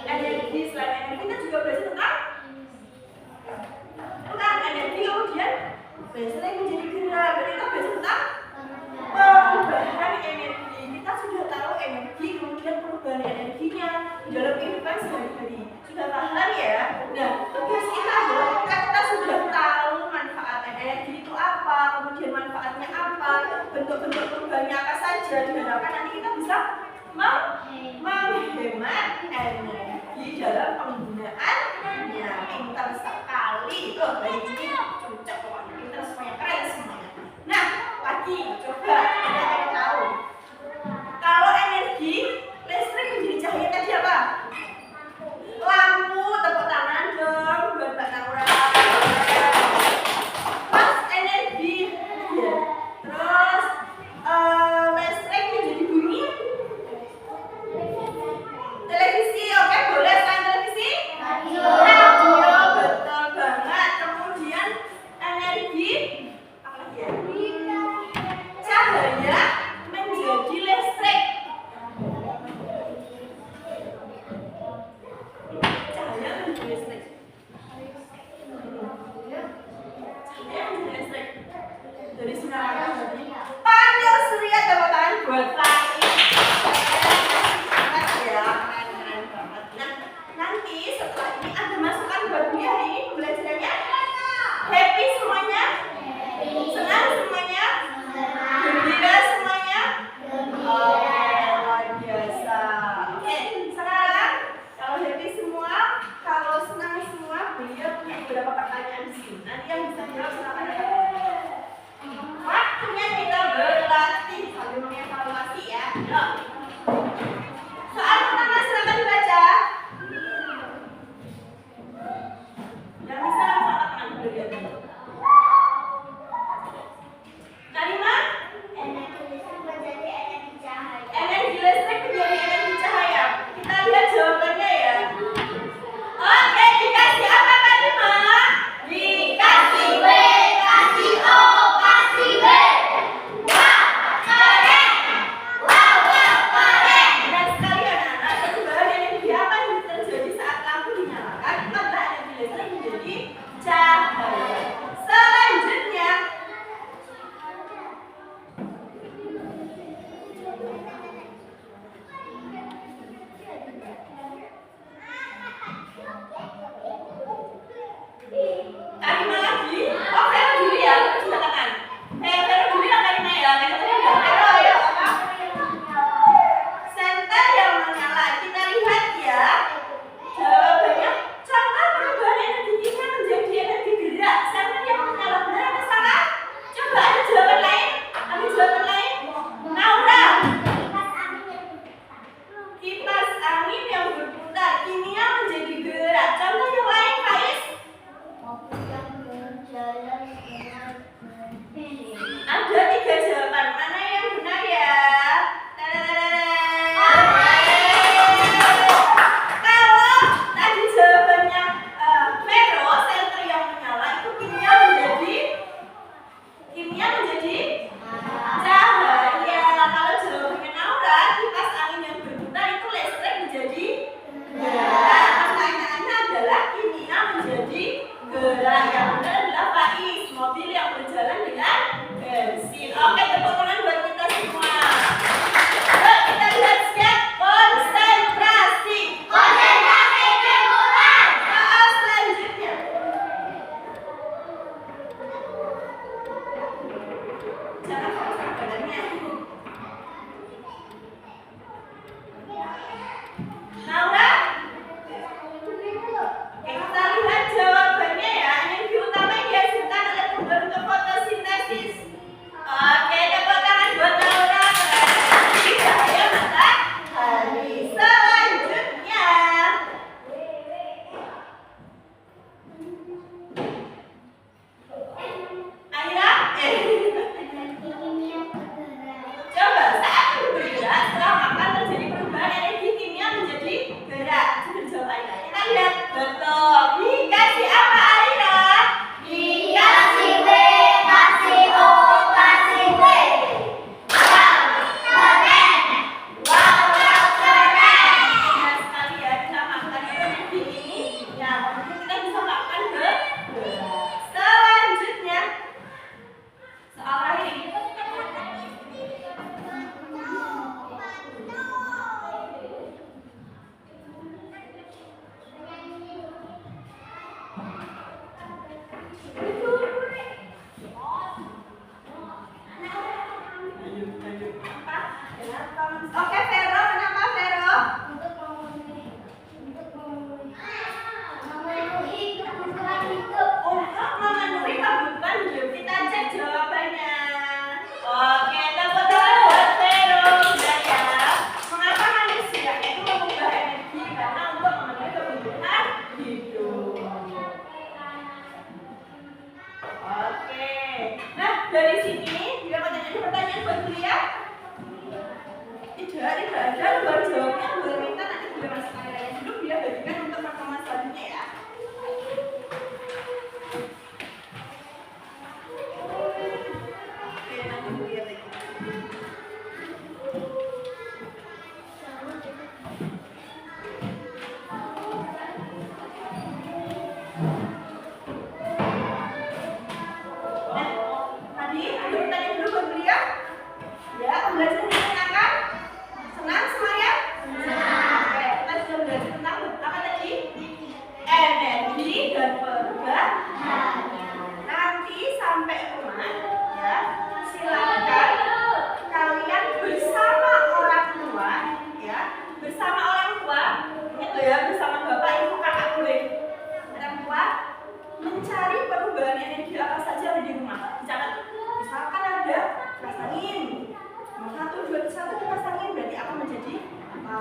Energi. Selain energi, kita juga belajar tentang energi, kemudian listrik menjadi gerak. Berarti kita belajar tentang perubahan energi. Kita sudah tahu energi, kemudian perubahan energinya dalam kehidupan sehari-hari. Sudah paham ya? Nah, tugas kita adalah ketika kita sudah tahu manfaat energi itu apa, kemudian manfaatnya apa, bentuk-bentuk perubahannya apa saja, diharapkan nanti kita bisa menghemat energi dalam penggunaannya. Pintar sekali. Baik ini cocok pokoknya. Pintar semuanya, keren semuanya. Nah, lagi coba kita akan tahu kalau energi listrik menjadi cahaya tadi apa? Lampu. Tepuk tangan dong buat Mbak Naura. Pas energi ya. Terus listrik menjadi bunyi. Televisi, oke, boleh selain televisi? Radio, betul banget. Kemudian energi apa lagi ya? Cahaya menjadi listrik. Cahaya menjadi listrik. Cahaya menjadi listrik. Dari sinar matahari. Panel surya, tepuk tangan buat Fahri. Keren banget. Nah, nanti setelah ini ada masukan buat Buya hari ini pembelajarannya. Happy semuanya? Senang semuanya? Gembira semuanya? Oke, luar biasa. Oke, sekarang kalau happy semua, kalau senang semua, Buya punya beberapa pertanyaan di sini. Nanti yang bisa jawab silakan. Waktunya kita berlatih sambil mengevaluasi ya. Yuk. Soal pertama silakan dibaca. Yang bisa langsung angkat tangan dulu ya. Karima? Energi listrik menjadi energi cahaya. Energi listrik menjadi energi cahaya. Kita lihat jawabannya ya. Oke, dikasih apa Karima? Dikasih W, kasih O, kasih W. Wah, keren. Wow, keren. Benar sekali anak-anak. Perubahan energi apa yang terjadi saat lampu dinyalakan? Maka energi listrik menjadi cahaya. Selanjutnya, Karima lagi. Oh, Vero dulu ya. Sudah kanan. Vero dulu ya Karima ya. Vero tadi udah. Vero ayo. Apa? Senter yang menyala. Kita lihat ya. Jawabannya, contoh perubahan energi kimia menjadi energi gerak. Senter yang menyala, benar atau salah? Coba ada jawaban lain. Ada jawaban lain? Naura. Kipas angin yang berputar. Kimia menjadi gerak. Contoh yang lain, Faiz? Ada 3 jawaban. Mana yang benar ya? Kalau tadi jawabannya Vero, senter yang menyala itu kimia menjadi cahaya. Kalau jawabannya Naura, kipas angin yang berputar itu listrik menjadi gerak. Pertanyaannya adalah tuh ya bersama bapak ibu kakak boleh orang tua mencari perubahan energi apa saja ada di rumah. Dicatat, misalkan ada kipas angin, 1, 2, 1 kipas angin berarti akan menjadi apa?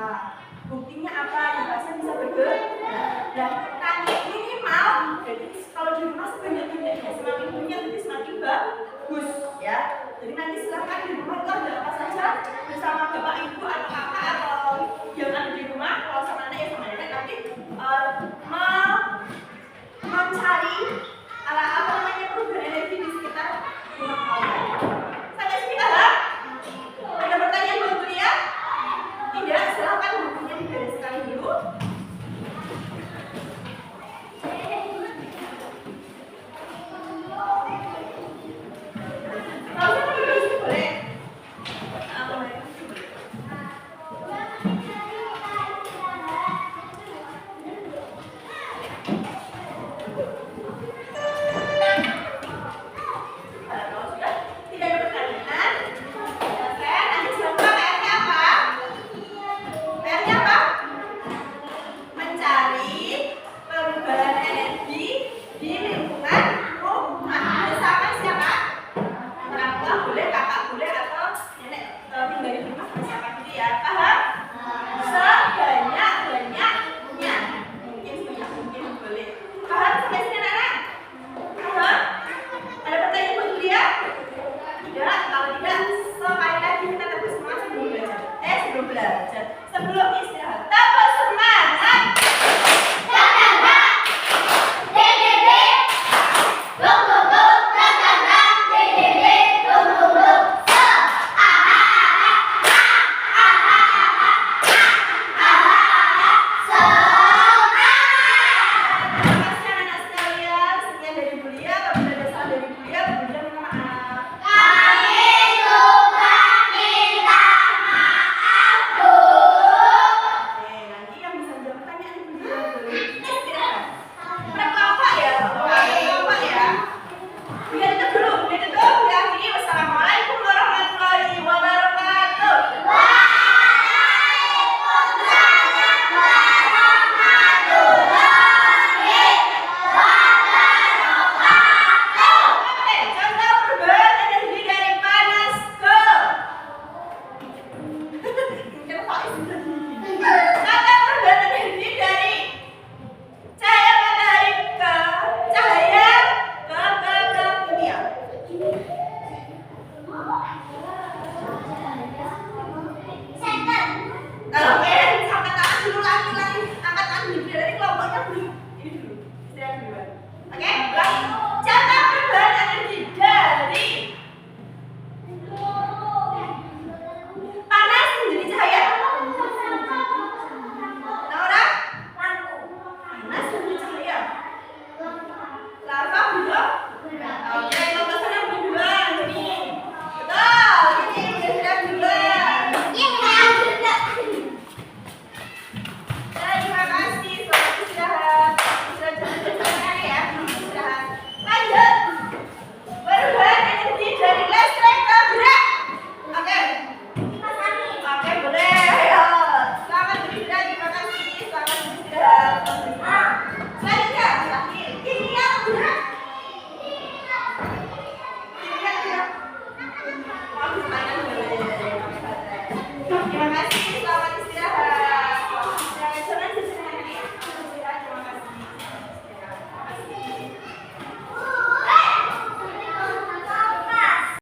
Buktinya apa? Kipasnya bisa bergerak. Nah, nanti minimal, jadi kalau di rumah sebanyak-banyaknya semakin punya berarti semakin bagus ya. Jadi nanti silakan di rumah itu ada apa saja bersama